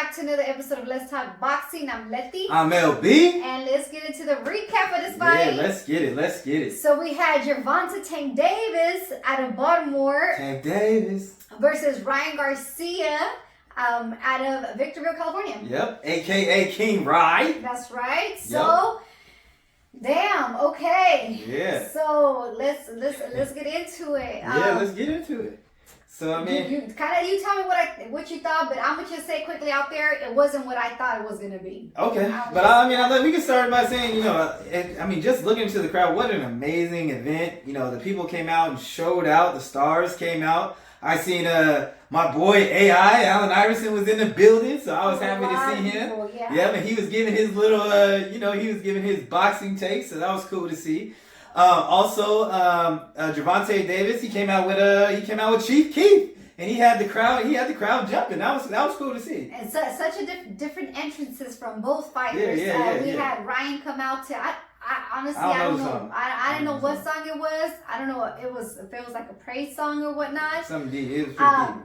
back to another episode of Let's Talk Boxing. I'm Leti. I'm LB. And let's get into the recap of this fight. Yeah, let's get it. So we had Gervonta Tank Davis out of Baltimore. Tank Davis. Versus Ryan Garcia out of Victorville, California. Yep, a.k.a. King Rye. That's right. So, damn, okay. Yeah. So let's get into it. Let's get into it. So I mean, you tell me what you thought, but I'm gonna just say quickly out there, it wasn't what I thought it was gonna be. Okay, we can start by saying, just looking into the crowd, what an amazing event. The people came out and showed out. The stars came out. I seen my boy AI Allen Iverson was in the building, so I was happy to see him. People, and he was giving his little, he was giving his boxing takes, so that was cool to see. Also, Gervonta Davis, he came out with Chief Keef, and he had the crowd jumping. That was cool to see. And such a different entrances from both fighters. We had Ryan come out to. I honestly don't know. I didn't know what song it was. I don't know if it was like a praise song or whatnot. Something it was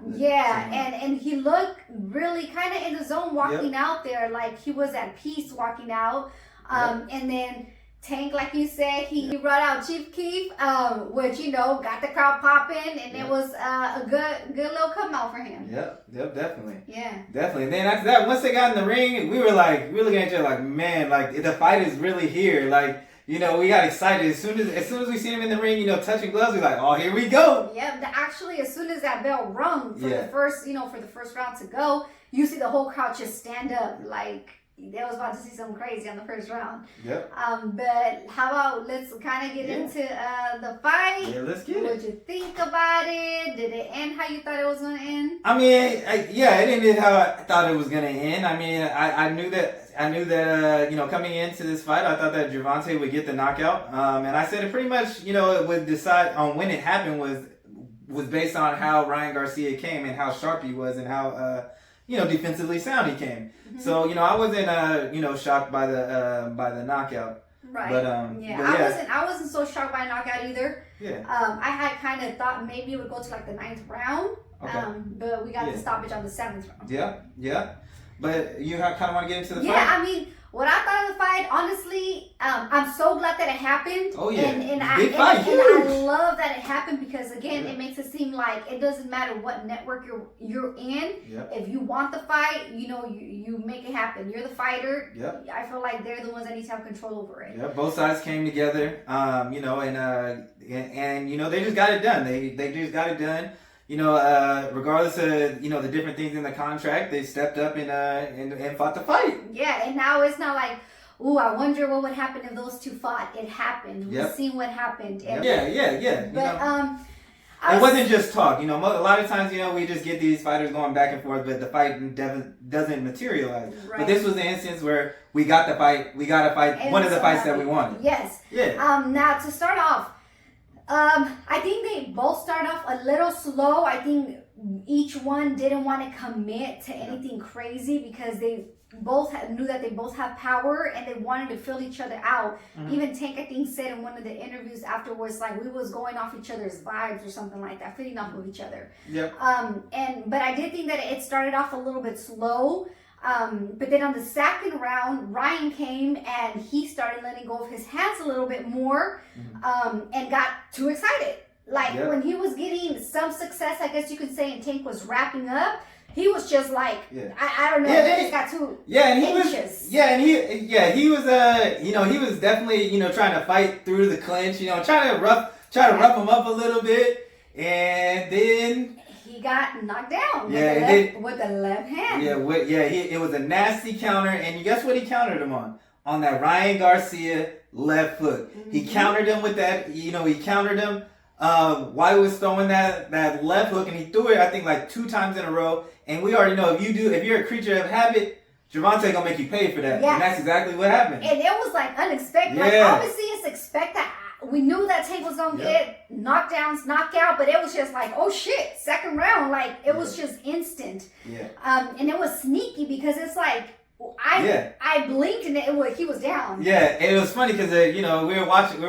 deep. And he looked really kind of in the zone walking out there, like he was at peace walking out. And then Tank, like you said, he brought out Chief Keef, which got the crowd popping, and it was a good little come out for him. Yep, definitely. Yeah, definitely. And then after that, once they got in the ring, we were looking at each other like, man, like the fight is really here. Like, we got excited as soon as we seen him in the ring, touching gloves. We like, oh, here we go. Yeah, actually, as soon as that bell rung for the first round to go, you see the whole crowd just stand up like. They was about to see something crazy on the first round. Yep. But how about let's kind of get into the fight. Yeah, let's get it. What'd you think about it? Did it end how you thought it was going to end? I mean, it ended how I thought it was going to end. I mean, I knew that coming into this fight, I thought that Gervonta would get the knockout. And I said it pretty much, it would decide on when it happened was based on how Ryan Garcia came and how sharp he was and how defensively sound he came. Mm-hmm. So, I wasn't, shocked by the knockout. Right. But, I wasn't so shocked by a knockout either. Yeah. I had kind of thought maybe it would go to like the 9th round. Okay. But we got the stoppage on the 7th round. Yeah. But you kind of want to get into the fight? Yeah, I mean, what I thought of the fight, honestly, I'm so glad that it happened. Oh, yeah. And I love that it happened because, again, it makes it seem like it doesn't matter what network you're in. Yep. If you want the fight, you make it happen. You're the fighter. Yep. I feel like they're the ones that need to have control over it. Yeah, both sides came together, and they just got it done. They just got it done. Regardless of, the different things in the contract, they stepped up and fought the fight. Yeah, and now it's not like, ooh, I wonder what would happen if those two fought. It happened. We've seen what happened. And, yeah. But, it wasn't just talk. A lot of times, we just get these fighters going back and forth, but the fight doesn't materialize. Right. But this was the instance where we got the fight. We got to fight one of the fights that we wanted. Yes. Yeah. Now, to start off, I think they both started off a little slow. I think each one didn't want to commit to anything crazy because they both knew that they both have power and they wanted to fill each other out. Mm-hmm. Even Tank, I think, said in one of the interviews afterwards, like we was going off each other's vibes or something like that, feeding off of each other. Yep. But I did think that it started off a little bit slow. But then on the second round, Ryan came and he started letting go of his hands a little bit more, and got too excited. When he was getting some success, I guess you could say, and Tank was wrapping up, he was just like, I don't know, he just got too anxious. He was definitely, trying to fight through the clinch, trying to rough him up a little bit, and then he got knocked down with the left hand. It was a nasty counter, and guess what he countered him on? On that Ryan Garcia left hook. Mm-hmm. He countered him with that, he countered him while he was throwing that left hook, and he threw it, I think, like 2 times in a row. And we already know if you're a creature of habit, Gervonta gonna make you pay for that. Yes. And that's exactly what happened. And it was like unexpected. Like obviously it's expected. We knew that Tank was gonna get knockdowns, knockout, but it was just like, oh shit, second round, like it was just instant. Yeah. And it was sneaky because it's like I blinked and he was down. Yeah, and it was funny because we were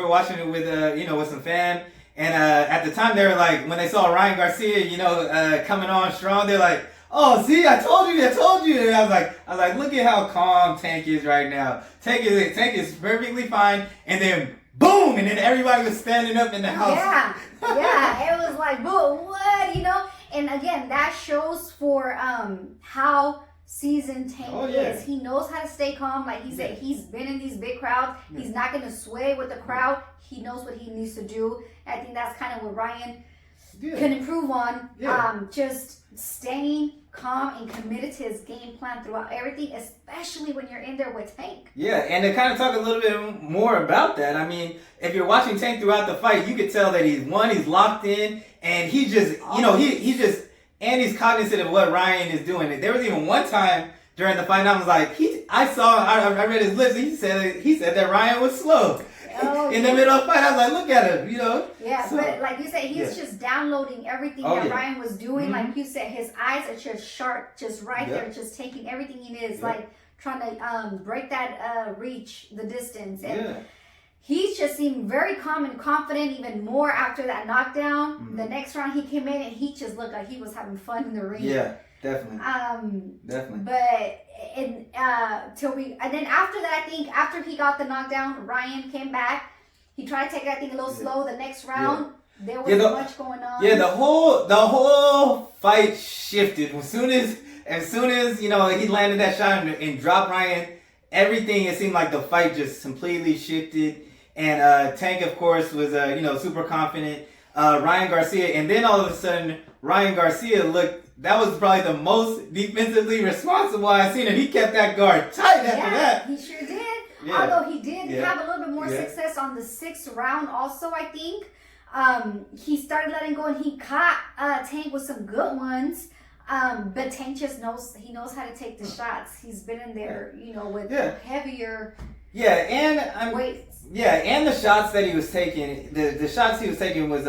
watching it with some fam, and at the time they were like, when they saw Ryan Garcia coming on strong, they're like, oh, see, I told you. And I was like, look at how calm Tank is right now. Tank is perfectly fine. And then boom, and then everybody was standing up in the house. Yeah, it was like, boom, what, And again, that shows for how seasoned Tank is. He knows how to stay calm. Like he said, he's been in these big crowds. He's not going to sway with the crowd. He knows what he needs to do. I think that's kind of what Ryan can improve on. Just staying calm and committed to his game plan throughout everything, especially when you're in there with Tank. Yeah, and to kind of talk a little bit more about that, I mean, if you're watching Tank throughout the fight, you could tell that he's locked in, and he just, and he's cognizant of what Ryan is doing. And there was even one time during the fight, and I was like, I read his lips, he said that Ryan was slow. In the middle of the fight, I was like, look at him, Yeah, so, but like you said, he's just downloading everything that Ryan was doing. Like you said, his eyes are just sharp, just right there, just taking everything he is, like trying to break that reach, the distance. And he just seemed very calm and confident, even more after that knockdown. The next round he came in and he just looked like he was having fun in the ring. Yeah, definitely. Definitely. But and then after that, I think after he got the knockdown, Ryan came back. He tried to take that thing a little slow. The next round, there was much going on. Yeah, the whole fight shifted as soon as he landed that shot and dropped Ryan. Everything, it seemed like the fight just completely shifted. And Tank, of course, was super confident. Ryan Garcia, and then all of a sudden, Ryan Garcia looked. That was probably the most defensively responsible I've seen, and he kept that guard tight after that. He sure did. Yeah. Although he did have a little bit more success on the 6th round also, I think. He started letting go, and he caught Tank with some good ones. But Tank just knows how to take the shots. He's been in there, with heavier weights. Yeah, and the shots that he was taking, the shots he was taking was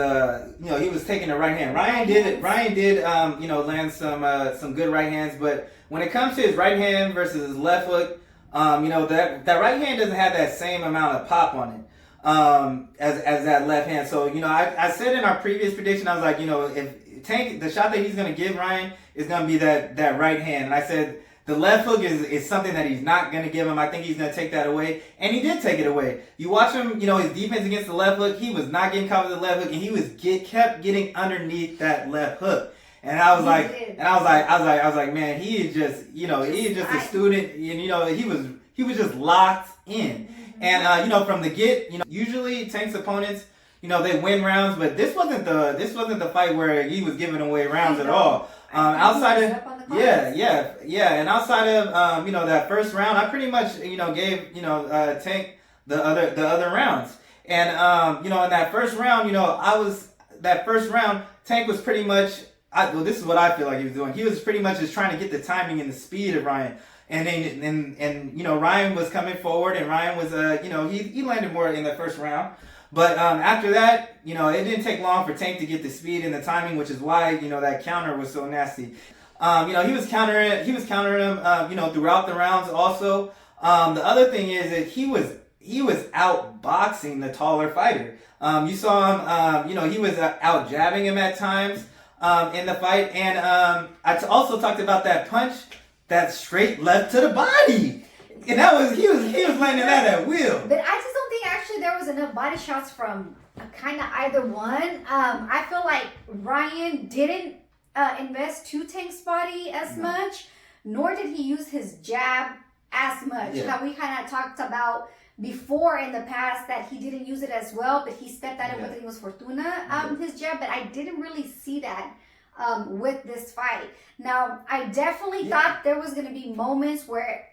he was taking the right hand. Ryan did land some good right hands, but when it comes to his right hand versus his left hook, that right hand doesn't have that same amount of pop on it as that left hand. So I said in our previous prediction, I was like, if Tank, the shot that he's going to give Ryan is going to be that right hand, and I said the left hook is something that he's not going to give him. I think he's going to take that away. And he did take it away. You watch him, his defense against the left hook, he was not getting caught with the left hook, and he kept getting underneath that left hook. And I was like, man, he is just, he is just a student, and he was just locked in. And from the get, usually Tank's opponents, they win rounds, but this wasn't the fight where he was giving away rounds at all. Outside of and outside of that first round, I pretty much gave Tank the other rounds, and in that first round, Tank was pretty much. This is what I feel like he was doing. He was pretty much just trying to get the timing and the speed of Ryan, and Ryan was coming forward, and Ryan was he landed more in the first round. But after that, it didn't take long for Tank to get the speed and the timing, which is why that counter was so nasty. He was countering him, throughout the rounds. Also, the other thing is that he was outboxing the taller fighter. You saw him, he was out jabbing him at times in the fight, and I also talked about that punch, that straight left to the body. And that was he was landing that at will. But I just don't think actually there was enough body shots from kind of either one. I feel like Ryan didn't invest to Tank's body as much, nor did he use his jab as much. How we kind of talked about before in the past that he didn't use it as well, but he stepped at it with, I think it was Fortuna, his jab. But I didn't really see that with this fight. Now, I definitely thought there was going to be moments where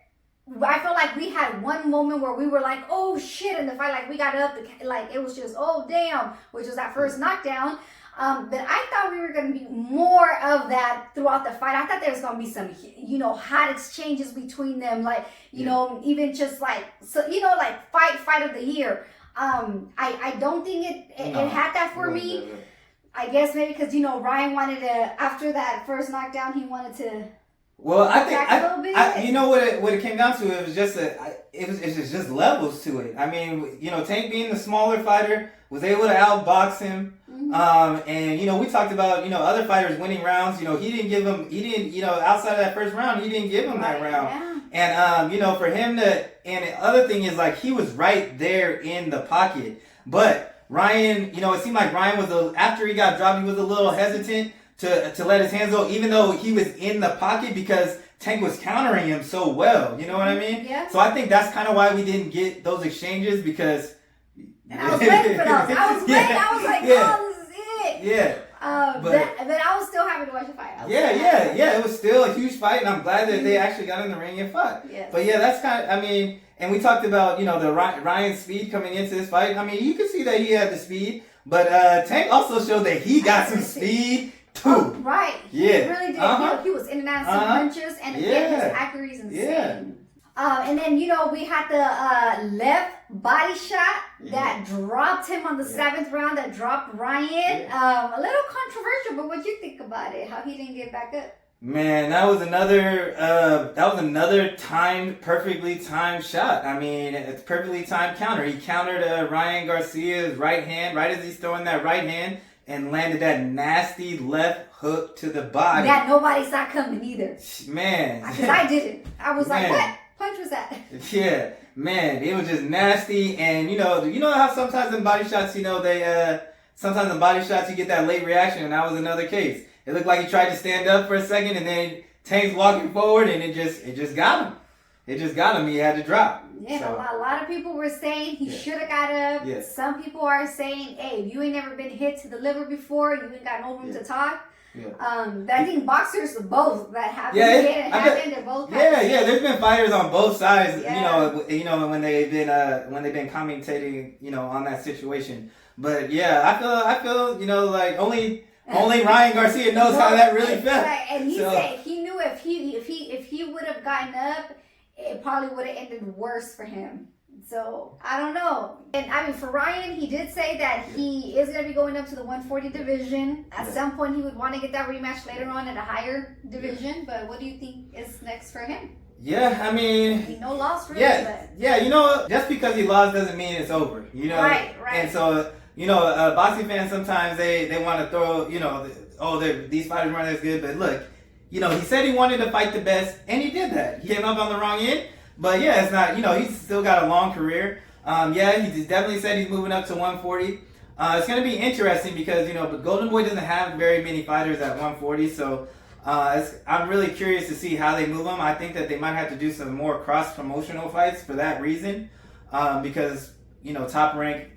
I feel like we had one moment where we were like, oh shit, in the fight, like we got up, like it was just, oh damn, which was that first knockdown. But I thought we were going to be more of that throughout the fight. I thought there was going to be some, hot exchanges between them, like, even just like, so, like fight of the year. I don't think it had that for me. I guess maybe because, Ryan wanted to, after that first knockdown, he wanted to. Well, I think what it came down to. It was just it's just levels to it. I mean, Tank being the smaller fighter was able to outbox him. And we talked about other fighters winning rounds. He didn't outside of that first round, he didn't give him that round. Yeah. And for him to, and the other thing is like he was right there in the pocket, but Ryan, it seemed like Ryan was after he got dropped, he was a little hesitant to let his hands go, even though he was in the pocket because Tank was countering him so well. You know what I mean? Yeah. So I think that's kind of why we didn't get those exchanges because. And I was waiting for those. I was waiting. I was like, oh, this is it. Yeah. But I was still happy to watch the fight. Yeah. It was still a huge fight, and I'm glad that they actually got in the ring and fought. Yes. But yeah, that's kind of, and we talked about, the Ryan's speed coming into this fight. You could see that he had the speed, but Tank also showed that he got some speed too. Oh, right. Yeah. He really did. He was in and out of some punches, and again, his accuracy is insane. Yeah. And then, we had the left body shot that dropped him on the 7th round, that dropped Ryan. A little controversial, but what you think about it? How he didn't get back up? Man, that was another perfectly timed shot. It's perfectly timed counter. He countered Ryan Garcia's right hand, right as he's throwing that right hand, and landed that nasty left hook to the body. That nobody saw coming either. Man. Because I didn't. I was like, what punch was that? Yeah, man, it was just nasty. And you know how sometimes in body shots, sometimes in body shots you get that late reaction, and that was another case. It looked like he tried to stand up for a second, and then Tank's walking forward, and it just got him. It just got him. He had to drop. Yeah, so. A lot of people were saying he should have got up. Yeah. Some people are saying, hey, if you ain't never been hit to the liver before, you ain't got no room to talk. Yeah. I think boxers both that have they're both. Yeah. There's been fighters on both sides. Yeah. When they've been commentating, on that situation. But yeah, I feel like only Ryan Garcia knows how that really felt. Right. And he said he knew if he would have gotten up, it probably would have ended worse for him. So, I don't know. And for Ryan, he did say that he is going to be going up to the 140 division. At some point, he would want to get that rematch later on at a higher division. But what do you think is next for him? Yeah, no loss really. Yeah, just because he lost doesn't mean it's over. Right. And so, boxing fans sometimes they want to throw, these fighters weren't as good. But look, he said he wanted to fight the best, and he did that. He came up on the wrong end. But yeah, it's not, he's still got a long career. He definitely said he's moving up to 140. It's going to be interesting because, but Golden Boy doesn't have very many fighters at 140. So I'm really curious to see how they move him. I think that they might have to do some more cross-promotional fights for that reason. Because, Top Rank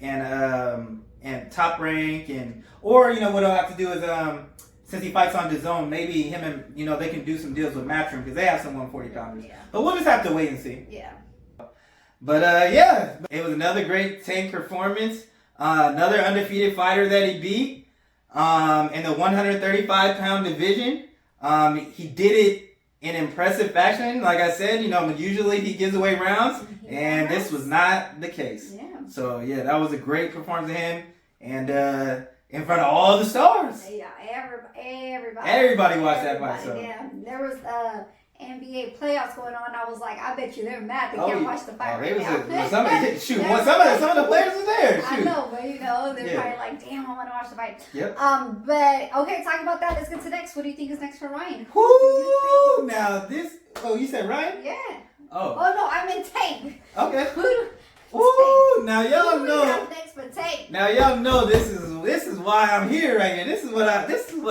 or what I'll have to do is, since he fights on DAZN, maybe him and, they can do some deals with Matchroom because they have some 140 pounders. Yeah. But we'll just have to wait and see. Yeah. But, it was another great Tank performance. Another undefeated fighter that he beat in the 135-pound division. He did it in impressive fashion. Like I said, usually he gives away rounds, and this was not the case. Yeah. So, yeah, that was a great performance of him. And, in front of all the stars. Yeah, everybody. Everybody watched that fight. So. Yeah, there was NBA playoffs going on. I was like, I bet you they're mad they can't watch the fight right now. Some of the players are there. Shoot. I know, but they're probably like, damn, I want to watch the fight. Yep. But okay, talking about that, let's get to next. What do you think is next for Ryan? Whoo! Now this. Oh, you said Ryan? Yeah. Oh. Oh no, I meant Tank. Okay. Ooh, now y'all know. Now y'all know this is why I'm here right here. This is what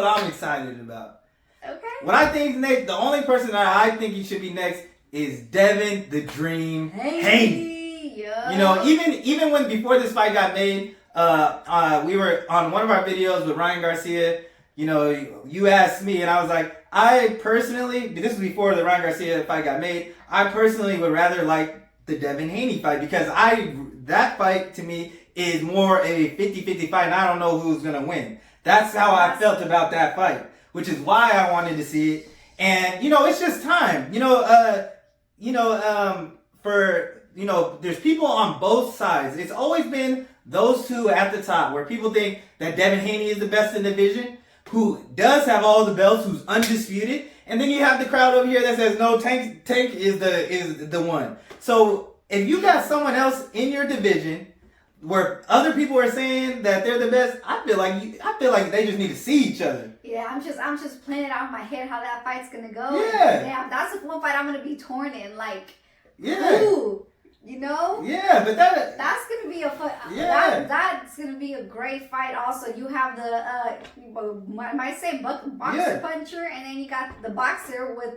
I'm excited about. Okay. What I think next, the only person that I think he should be next is Devin the Dream Haney. Yeah. Even when before this fight got made, we were on one of our videos with Ryan Garcia. You asked me, and I was like, I personally, this was before the Ryan Garcia fight got made. I personally would rather like the Devin Haney fight because that fight to me is more a 50-50 fight and I don't know who's going to win. That's how I felt about that fight, which is why I wanted to see it. And, it's just time. There's people on both sides. It's always been those two at the top where people think that Devin Haney is the best in the division, who does have all the belts, who's undisputed. And then you have the crowd over here that says, no, Tank is the one. So if you got someone else in your division where other people are saying that they're the best, I feel like they just need to see each other. Yeah, I'm just playing it out in my head how that fight's gonna go. Yeah. That's the one fight I'm gonna be torn in. Like, yeah. Ooh, you know? Yeah, but that's gonna be a fun. Yeah. That's gonna be a great fight. Also, you have the might say boxer puncher, and then you got the boxer with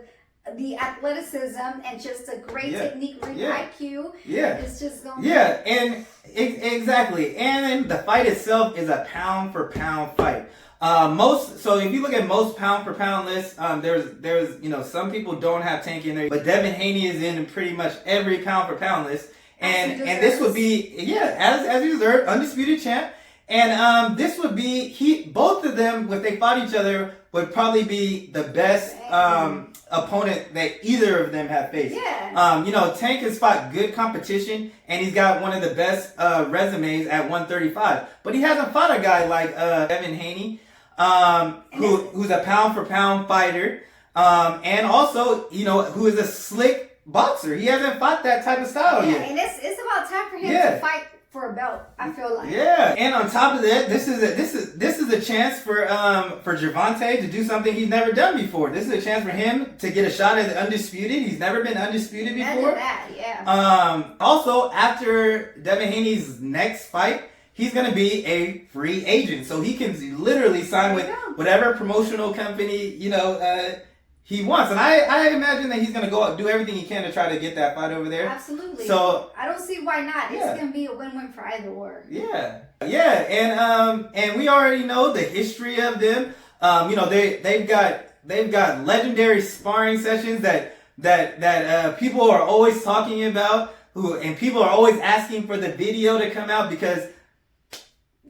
the athleticism and just a great technique, great IQ. Yeah, it's just gonna and exactly. And then the fight itself is a pound for pound fight. So if you look at most pound for pound lists, there's some people don't have Tank in there, but Devin Haney is in pretty much every pound for pound list, and this would be as he deserved, undisputed champ, and this would be both of them if they fought each other would probably be the best opponent that either of them have faced. Yeah. Tank has fought good competition, and he's got one of the best resumes at 135, but he hasn't fought a guy like Devin Haney. Who's a pound for pound fighter, and also, who is a slick boxer. He hasn't fought that type of style yet. And it's about time for him to fight for a belt, I feel like. Yeah. And on top of that, this is a chance for Gervonta to do something he's never done before. This is a chance for him to get a shot at the undisputed. He's never been undisputed before. Also, after Devin Haney's next fight, he's going to be a free agent. So he can literally sign with whatever promotional company, he wants. And I imagine that he's going to go out, do everything he can to try to get that fight over there. Absolutely. So I don't see why not. It's going to be a win-win for either or. Yeah. Yeah. And we already know the history of them. They've got legendary sparring sessions that people are always talking about, and people are always asking for the video to come out because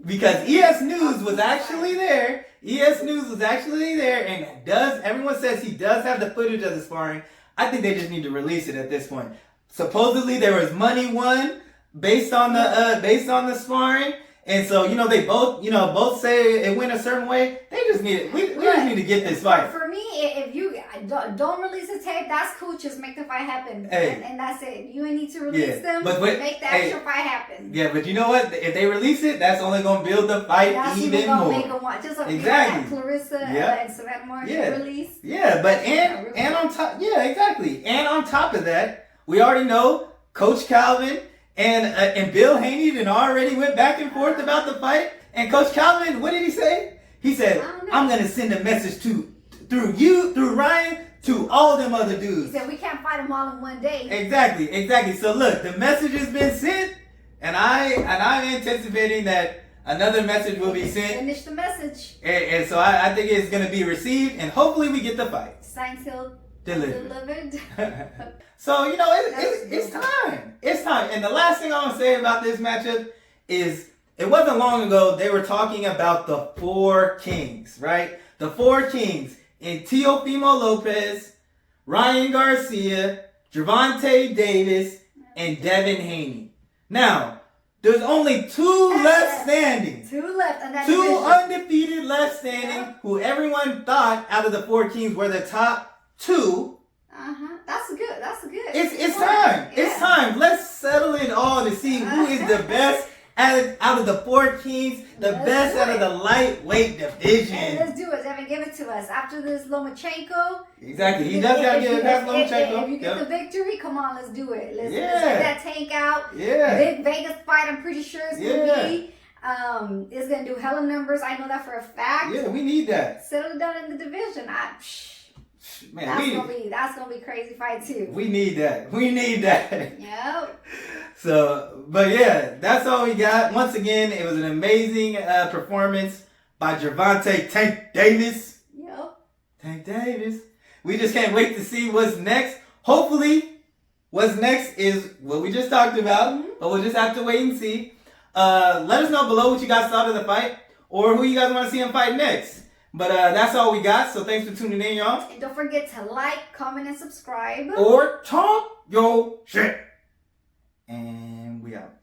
ES News was actually there. ES News was actually there, and everyone says he does have the footage of the sparring. I think they just need to release it at this point. Supposedly there was money won based on the sparring, and so they both say it went a certain way. They just need it. We just need to get this fight. For me, if you don't release the tape, that's cool. Just make the fight happen, and that's it. You need to release them, but make the actual fight happen. Yeah, but you know what? If they release it, that's only gonna build the fight even more. Make them want, just like exactly. Clarissa and Savannah Martin release. Yeah, but and on top, exactly. And on top of that, we already know Coach Calvin and Bill Haney already went back and forth about the fight. And Coach Calvin, what did he say? He said, "I'm gonna send a message through Ryan, to all them other dudes." He said we can't fight them all in one day. Exactly. So look, the message has been sent, and I'm anticipating that another message will be sent. Finish the message. And so I think it's gonna be received, and hopefully we get the fight. Signed, sealed, delivered. So it's time. It's time. And the last thing I want to say about this matchup is it wasn't long ago they were talking about the four kings, right? The four kings in Teofimo Lopez, Ryan Garcia, Gervonta Davis, and Devin Haney. Now, there's only two left standing. Two left. And two undefeated left standing who everyone thought out of the four kings were the top two. That's good. It's time. Yeah. It's time. Let's settle it all to see who is the best out of the four kings, best out of the lightweight division. And let's do it, Devin. Give it to us. After this Lomachenko. Exactly. He does got to get it past Lomachenko. If you get the victory, come on, let's do it. Let's get that Tank out. Yeah. Big Vegas fight, I'm pretty sure it's going to be. It's going to do hella numbers. I know that for a fact. Yeah, we need that. Settle down in the division. Man, that's gonna be a crazy fight too. We need that. Yep. So, but yeah, that's all we got. Once again, it was an amazing performance by Gervonta Tank Davis. Yep. Tank Davis. We just can't wait to see what's next. Hopefully, what's next is what we just talked about, but we'll just have to wait and see. Let us know below what you guys thought of the fight or who you guys want to see him fight next. But that's all we got. So thanks for tuning in, y'all. And don't forget to like, comment, and subscribe. Or talk your shit. And we out.